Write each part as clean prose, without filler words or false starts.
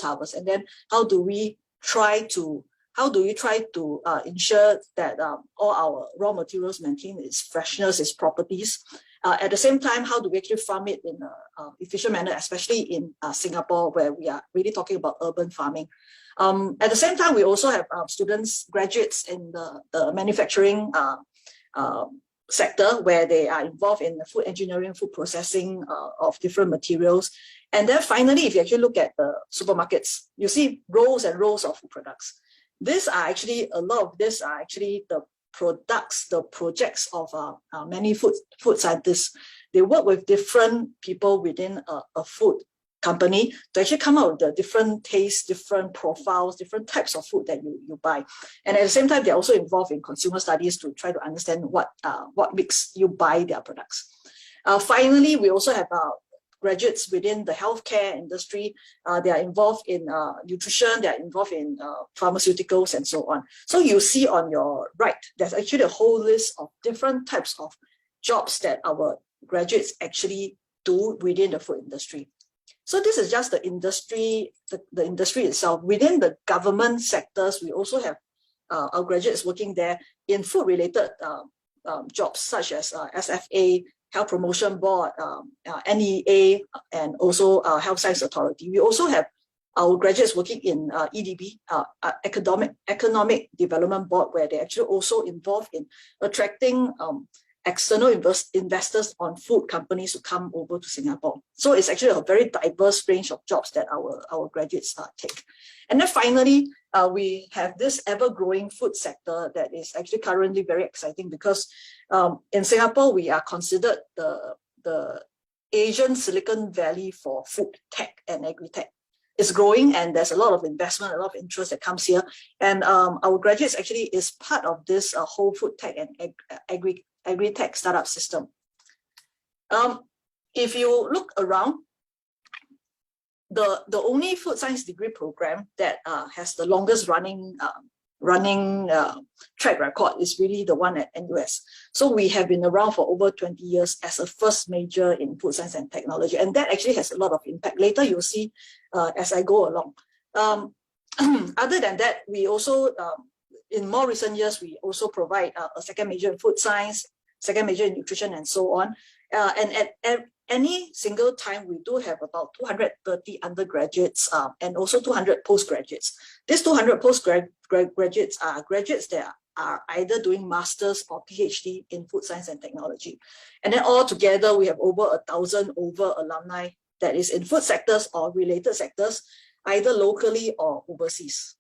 harvest, and then how do we try to ensure that all our raw materials maintain its freshness, its properties. At the same time, how do we actually farm it in an efficient manner, especially in Singapore, where we are really talking about urban farming. At the same time, we also have students, graduates in the manufacturing sector, where they are involved in the food engineering, food processing of different materials. And then finally, if you actually look at the supermarkets, you see rows and rows of food products. These are actually, a lot of these are actually the products, the projects of many food scientists. They work with different people within a food company to actually come out with the different tastes, different profiles, different types of food that you buy. And at the same time, they're also involved in consumer studies to try to understand what makes you buy their products. Finally, we also have graduates within the healthcare industry. They are involved in nutrition, they are involved in pharmaceuticals and so on. So you see on your right, there's actually a whole list of different types of jobs that our graduates actually do within the food industry. So this is just the industry, the industry itself. Within the government sectors, we also have our graduates working there in food-related jobs such as SFA, Health Promotion Board, NEA, and also Health Science Authority. We also have our graduates working in EDB, Economic Development Board, where they're actually also involved in attracting external investors on food companies to come over to Singapore. So it's actually a very diverse range of jobs that our graduates take. And then finally, we have this ever-growing food sector that is actually currently very exciting, because in Singapore, we are considered the Asian Silicon Valley for food tech and agri-tech. It's growing, and there's a lot of investment, a lot of interest that comes here. And our graduates actually is part of this whole food tech and agri-tech startup system. If you look around, the only food science degree program that has the longest running track record is really the one at NUS. So we have been around for over 20 years as a first major in food science and technology, and that actually has a lot of impact. Later you'll see as I go along. Other than that, we also, in more recent years, we also provide a second major in food science, second major in nutrition, and so on. And at any single time, we do have about 230 undergraduates and also 200 postgraduates. These 200 postgraduates are graduates that are either doing masters or PhD in food science and technology. And then all together, we have over 1,000 alumni that is in food sectors or related sectors, either locally or overseas.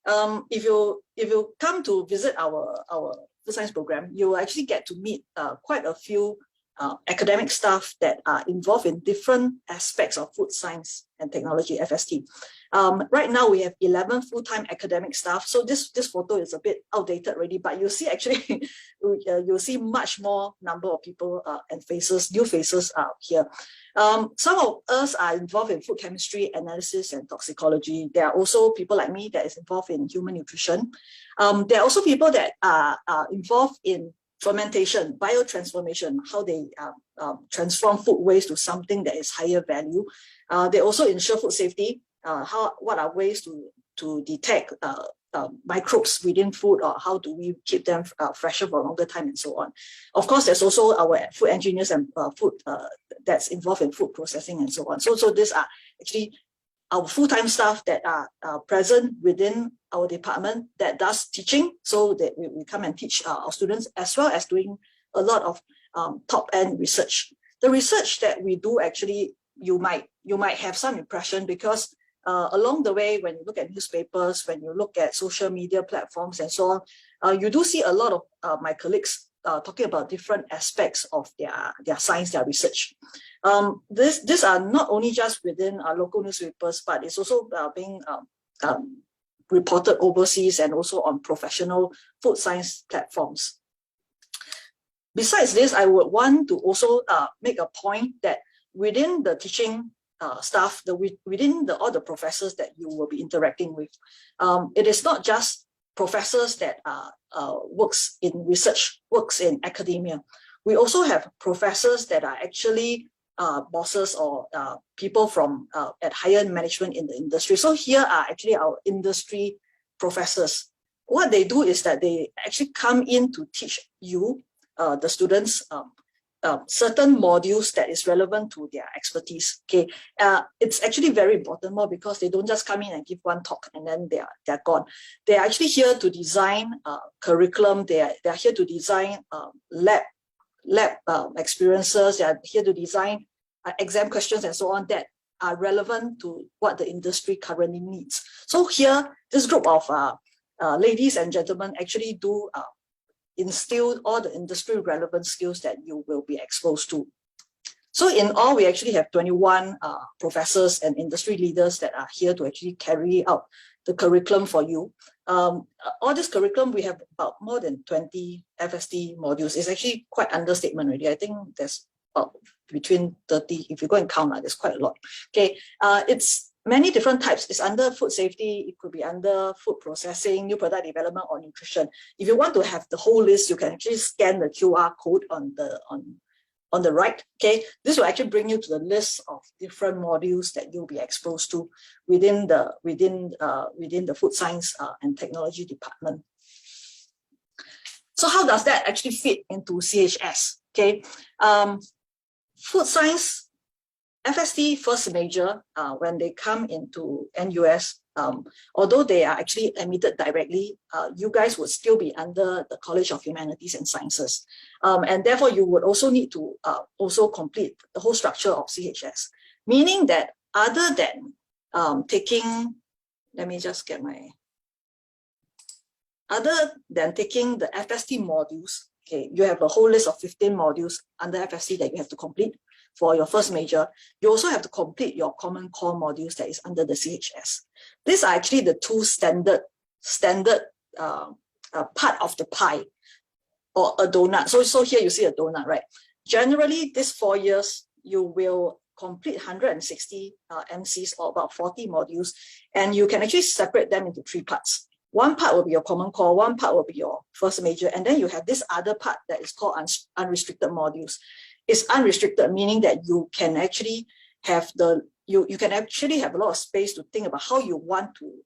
If you come to visit our food science program, you will actually get to meet quite a few academic staff that are involved in different aspects of food science and technology, FST. Right now, we have 11 full-time academic staff. So this photo is a bit outdated already, but you'll see actually, you'll see much more number of people and faces, new faces here. Some of us are involved in food chemistry, analysis, and toxicology. There are also people like me that is involved in human nutrition. There are also people that are involved in fermentation, biotransformation, how they transform food waste to something that is higher value. They also ensure food safety. What are ways to detect microbes within food, or how do we keep them fresher for a longer time, and so on. Of course, there's also our food engineers and food that's involved in food processing and so on. So these are actually our full-time staff that are present within our department that does teaching, so that we come and teach our students, as well as doing a lot of top-end research. The research that we do, actually, you might have some impression, because along the way, when you look at newspapers, when you look at social media platforms and so on, you do see a lot of my colleagues talking about different aspects of their science, their research. These are not only just within our local newspapers, but it's also being reported overseas and also on professional food science platforms. Besides this, I would want to also make a point that within the teaching staff, within all the professors that you will be interacting with, it is not just professors that works in research, works in academia. We also have professors that are actually bosses or people from at higher management in the industry. So here are actually our industry professors. What they do is that they actually come in to teach you, the students, certain modules that is relevant to their expertise. Okay, it's actually very important more because they don't just come in and give one talk and then they're gone. They're actually here to design curriculum. They're here to design lab experiences. They are here to design exam questions and so on that are relevant to what the industry currently needs. So here, this group of ladies and gentlemen actually do instill all the industry relevant skills that you will be exposed to. So in all, we actually have 21 professors and industry leaders that are here to actually carry out the curriculum for you. All this curriculum, we have about more than 20 FST modules. It's actually quite understatement already. I think there's about between 30, if you go and count, there's quite a lot. Okay, it's many different types. It's under food safety, it could be under food processing, new product development, or nutrition. If you want to have the whole list, you can actually scan the QR code on the right. Okay, this will actually bring you to the list of different modules that you'll be exposed to within the food science and technology department. So how does that actually fit into CHS? Okay, food science FST first major, when they come into NUS, although they are actually admitted directly, you guys would still be under the College of Humanities and Sciences. And therefore, you would also need to also complete the whole structure of CHS, meaning that other than taking, let me just get my, other than taking the FST modules, okay, you have a whole list of 15 modules under FST that you have to complete. For your first major, you also have to complete your common core modules that is under the CHS. These are actually the two standard part of the pie, or a donut. So here you see a donut, right? Generally, these 4 years, you will complete 160 MCs, or about 40 modules, and you can actually separate them into 3 parts. One part will be your common core, one part will be your first major, and then you have this other part that is called unrestricted modules. It's unrestricted, meaning that you can actually have you can actually have a lot of space to think about how you want to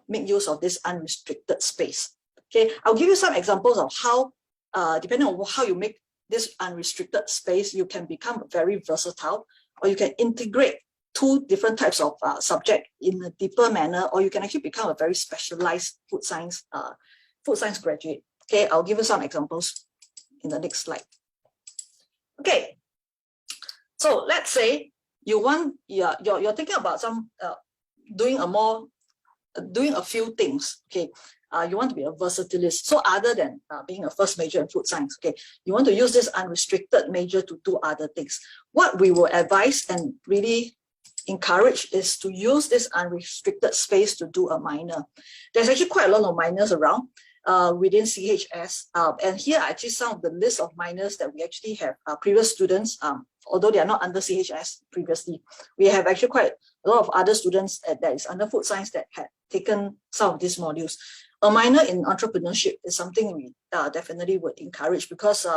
make use of this unrestricted space. Okay, I'll give you some examples of how, depending on how you make this unrestricted space, you can become very versatile, or you can integrate 2 different types of subject in a deeper manner, or you can actually become a very specialized food science graduate. Okay, I'll give you some examples in the next slide. Okay, so let's say you're thinking about some doing a few things. Okay, you want to be a versatilist. So other than being a first major in food science, okay, you want to use this unrestricted major to do other things. What we will advise and really encourage is to use this unrestricted space to do a minor. There's actually quite a lot of minors around within CHS, and here are actually some of the list of minors that we actually have previous students, although they are not under CHS previously. We have actually quite a lot of other students that is under food science that had taken some of these modules. A minor in entrepreneurship is something we definitely would encourage, because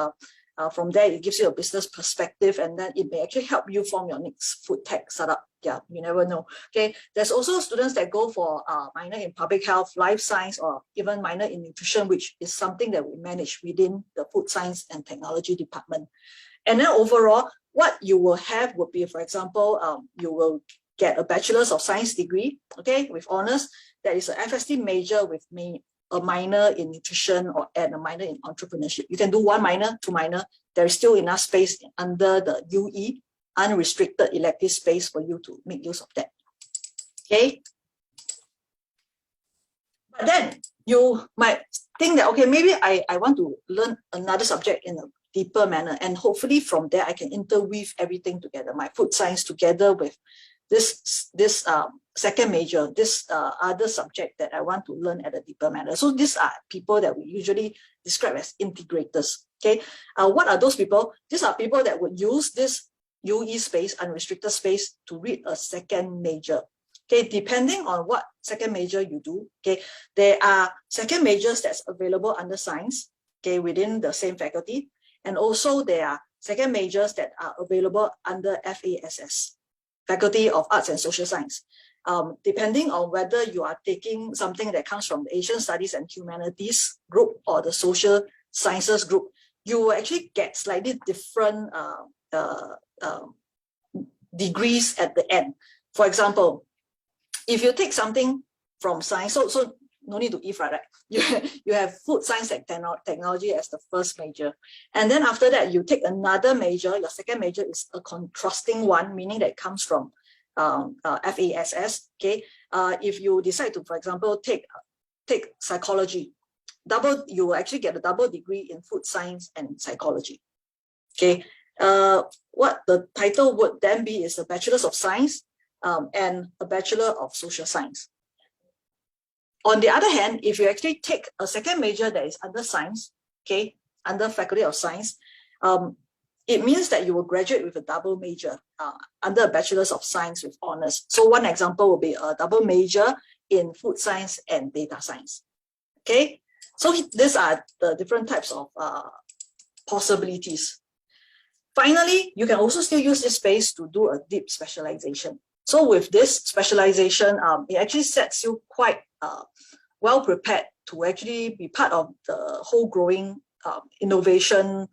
from there it gives you a business perspective, and then it may actually help you form your next food tech startup. Yeah, you never know. Okay, there's also students that go for minor in public health, life science, or even minor in nutrition, which is something that we manage within the food science and technology department. And then overall, what you will have would be, for example, you will get a bachelor's of science degree, okay, with honors. That is an FST major with a minor in nutrition and a minor in entrepreneurship. You can do 1 minor, 2 minor. There is still enough space under the UE, unrestricted elective space, for you to make use of that. Okay. But then you might think that, okay, maybe I want to learn another subject in a deeper manner, and hopefully from there I can interweave everything together, my food science together with this second major, this other subject that I want to learn at a deeper manner. So these are people that we usually describe as integrators. Okay, what are those people? These are people that would use this UE space, unrestricted space, to read a second major. Okay, depending on what second major you do, okay, there are second majors that's available under science, okay, within the same faculty, and also there are second majors that are available under FASS, Faculty of Arts and Social Science. Depending on whether you are taking something that comes from the Asian Studies and Humanities group or the Social Sciences group, you will actually get slightly different degrees at the end. For example, if you take something from science, so no need to IFRA, right? You have food science and technology as the first major. And then after that, you take another major. Your second major is a contrasting one, meaning that it comes from FASS. Okay. If you decide to, for example, take psychology, you will actually get a double degree in food science and psychology. Okay. What the title would then be is a Bachelor's of Science and a Bachelor of Social Science. On the other hand, if you actually take a second major that is under science, okay, under Faculty of Science, it means that you will graduate with a double major under a Bachelor's of Science with honors. So one example will be a double major in food science and data science. Okay, so these are the different types of possibilities. Finally, you can also still use this space to do a deep specialization. So with this specialization, it actually sets you quite well prepared to actually be part of the whole growing innovation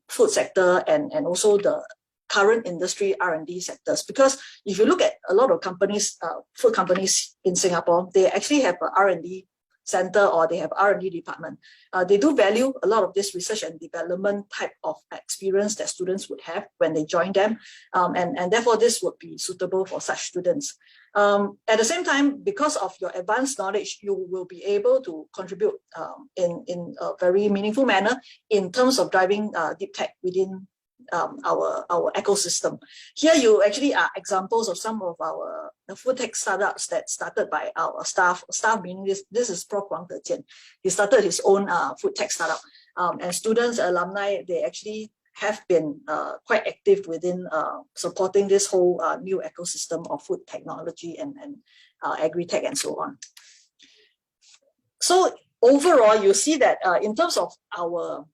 food sector and also the current industry R&D sectors. Because if you look at a lot of companies, food companies in Singapore, they actually have an R&D center or they have R&D department. They do value a lot of this research and development type of experience that students would have when they join them. And therefore, this would be suitable for such students. At the same time, because of your advanced knowledge, you will be able to contribute in a very meaningful manner in terms of driving deep tech within our ecosystem. Here you actually are examples of some of our food tech startups that started by our staff meaning this is Prof. Wang Dejian. He started his own food tech startup, and students, alumni, they actually have been quite active within supporting this whole new ecosystem of food technology and agri-tech and so on. So overall, you see that in terms of our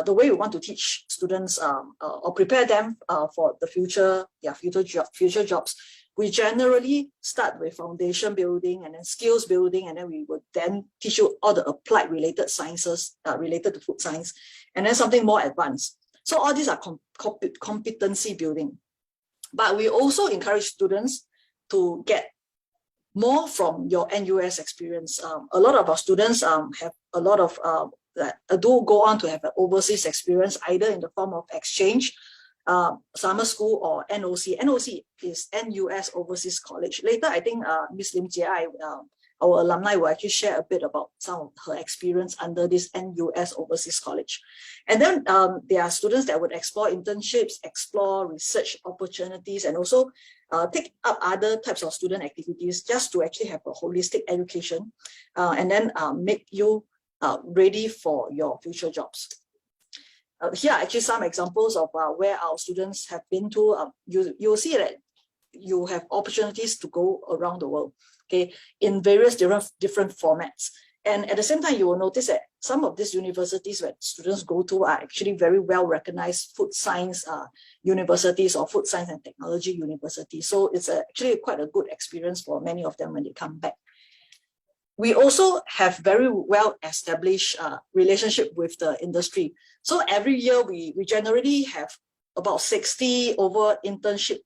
the way we want to teach students or prepare them for the future jobs, we generally start with foundation building and then skills building, and then we would then teach you all the applied related sciences related to food science, and then something more advanced. So all these are competency building. But we also encourage students to get more from your NUS experience. A lot of our students have a lot of that do go on to have an overseas experience, either in the form of exchange, summer school, or NOC. NOC is NUS Overseas College. Later, I think Ms. Lim Jie, our alumni, will actually share a bit about some of her experience under this NUS Overseas College. And then there are students that would explore internships, explore research opportunities, and also take up other types of student activities just to actually have a holistic education and then make you ready for your future jobs. Here are actually some examples of where our students have been to. You'll see that you have opportunities to go around the world, okay, in various different formats. And at the same time, you will notice that some of these universities where students go to are actually very well recognized food science universities or food science and technology universities. So it's actually quite a good experience for many of them when they come back. We also have very well established relationship with the industry. So every year we generally have about 60 over internship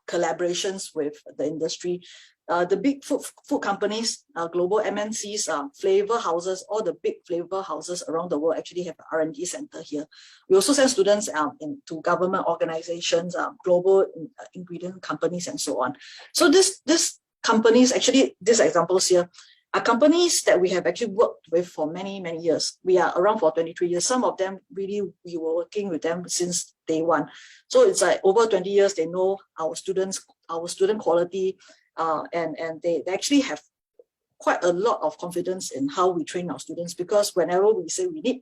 collaborations with the industry. The big food companies, global MNCs, flavor houses, all the big flavor houses around the world actually have an R&D center here. We also send students into government organizations, global ingredient companies, and so on. So this companies, actually, these examples here, are companies that we have actually worked with for many, many years. We are around for 23 years. Some of them really, we were working with them since day one. So it's like over 20 years, they know our students, our student quality, and they actually have quite a lot of confidence in how we train our students, because whenever we say we need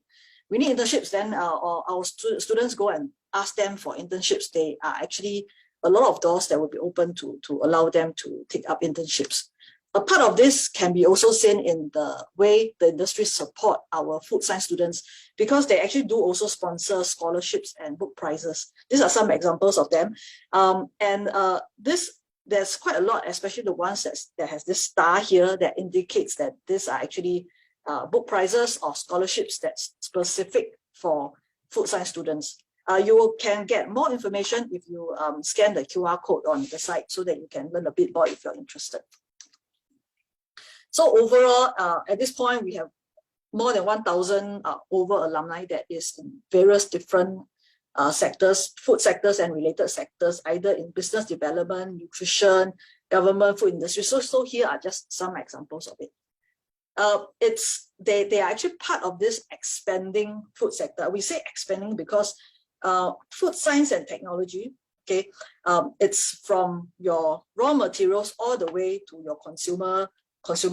internships, then our students go and ask them for internships. They are actually a lot of doors that will be open to allow them to take up internships. A part of this can be also seen in the way the industry support our food science students, because they actually do also sponsor scholarships and book prizes. These are some examples of them. There's quite a lot, especially the ones that has this star here that indicates that these are actually book prizes or scholarships that's specific for food science students. You can get more information if you scan the QR code on the site so that you can learn a bit more if you're interested. So overall, at this point, we have more than 1,000 over alumni that is in various different sectors, food sectors and related sectors, either in business development, nutrition, government, food industry. So here are just some examples of it. They are actually part of this expanding food sector. We say expanding because food science and technology, okay, it's from your raw materials all the way to your consumer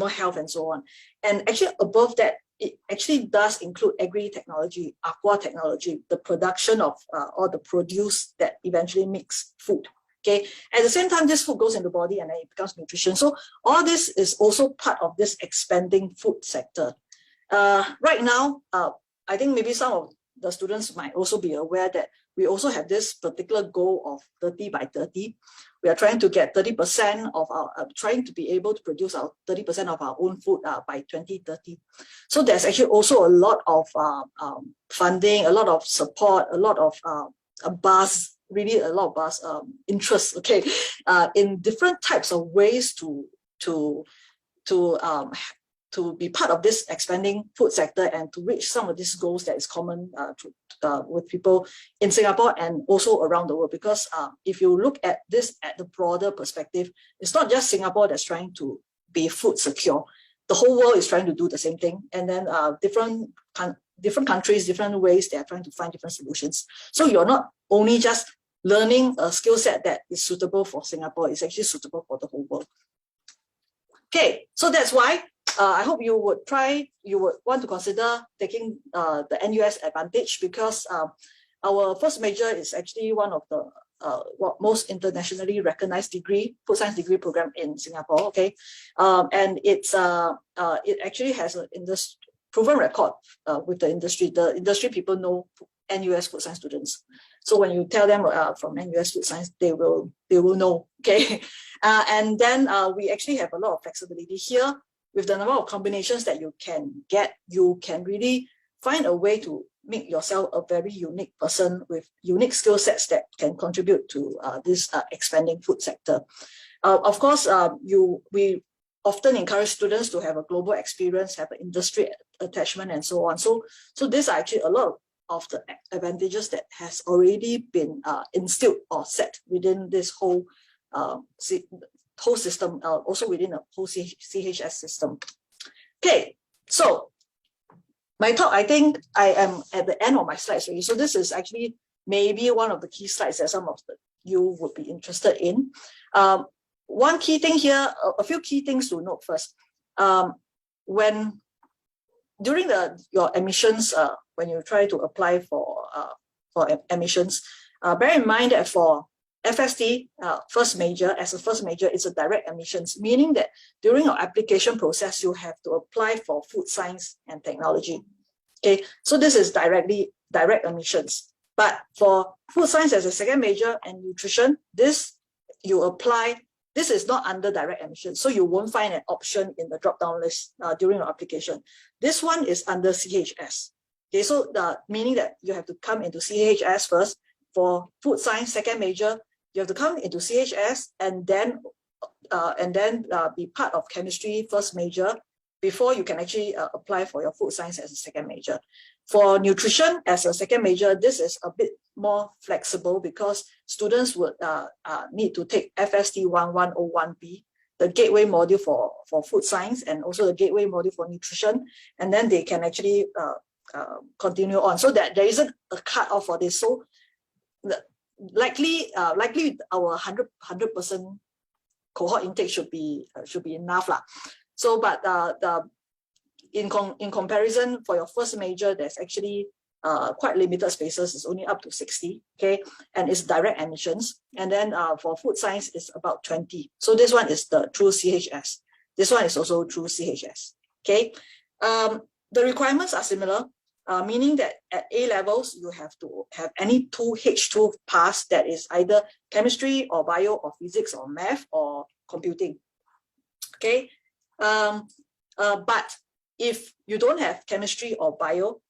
health and so on. And actually above that, it actually does include agri-technology, aqua technology, the production of or the produce that eventually makes food. Okay. At the same time, this food goes in the body and then it becomes nutrition. So all this is also part of this expanding food sector. Right now, I think maybe some of the students might also be aware that we also have this particular goal of 30 by 30. We are trying to get 30% of our, trying to be able to produce our 30% of our own food by 2030. So there's actually also a lot of funding, a lot of support, a lot of buzz, really a lot of buzz, interest, okay, in different types of ways to be part of this expanding food sector and to reach some of these goals that is common with people in Singapore and also around the world. Because if you look at this at the broader perspective, it's not just Singapore that's trying to be food secure. The whole world is trying to do the same thing. And then different countries, different ways, they are trying to find different solutions. So you're not only just learning a skill set that is suitable for Singapore, it's actually suitable for the whole world. Okay, so that's why I hope you would want to consider taking the NUS Advantage, because our first major is actually one of the most internationally recognized food science degree program in Singapore. Okay, and it actually has a proven record with the industry. The industry people know NUS food science students. So when you tell them from NUS food science, they will know. Okay, and then we actually have a lot of flexibility here. With the number of combinations that you can get, you can really find a way to make yourself a very unique person with unique skill sets that can contribute to this expanding food sector. Of course, we often encourage students to have a global experience, have an industry attachment, and so on. So these are actually a lot of the advantages that has already been instilled or set within this whole system, also within a whole CHS system. Okay, so my talk, I think I am at the end of my slides already. So this is actually maybe one of the key slides that some of you would be interested in. One key thing here, a few key things to note first. When during your admissions, when you try to apply for admissions, bear in mind that for FST, first major, as a first major, it's a direct admissions, meaning that during your application process, you have to apply for food science and technology. Okay, so this is direct admissions. But for food science as a second major and nutrition, this you apply, this is not under direct admission. So you won't find an option in the drop-down list during your application. This one is under CHS. Okay, so meaning that you have to come into CHS first. For food science second major, you have to come into CHS and then be part of chemistry first major before you can actually apply for your food science as a second major. For nutrition as a second major, this is a bit more flexible because students would need to take FST 1101B, the gateway module for food science, and also the gateway module for nutrition, and then they can actually continue on. So that there isn't a cut-off for this. So likely our 100% cohort intake should be enough lah. So, but in comparison, for your first major, there's actually quite limited spaces. It's only up to 60, okay, and it's direct admissions. And then for food science, it's about 20. So this one is the true CHS. This one is also through CHS. Okay. The requirements are similar, meaning that at A levels, you have to have any 2H2 pass that is either chemistry or bio or physics or math or computing. Okay. But if you don't have chemistry or bio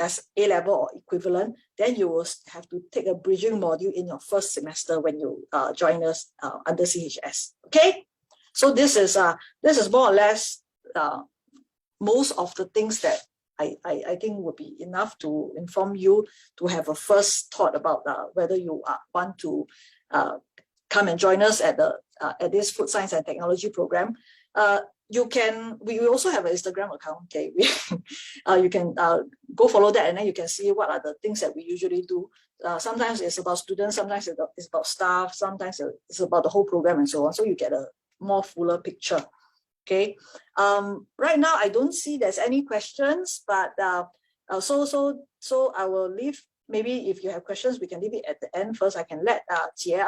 as A level or equivalent, then you will have to take a bridging module in your first semester when you join us under CHS. Okay. So this is more or less most of the things that I think would be enough to inform you to have a first thought about whether you want to come and join us at this food science and technology program. We also have an Instagram account. Okay, you can go follow that, and then you can see what are the things that we usually do. Sometimes it's about students, sometimes it's about staff, sometimes it's about the whole program and so on. So you get a more fuller picture. Okay. Right now I don't see there's any questions, but so I will leave. Maybe if you have questions, we can leave it at the end first. I can let Jie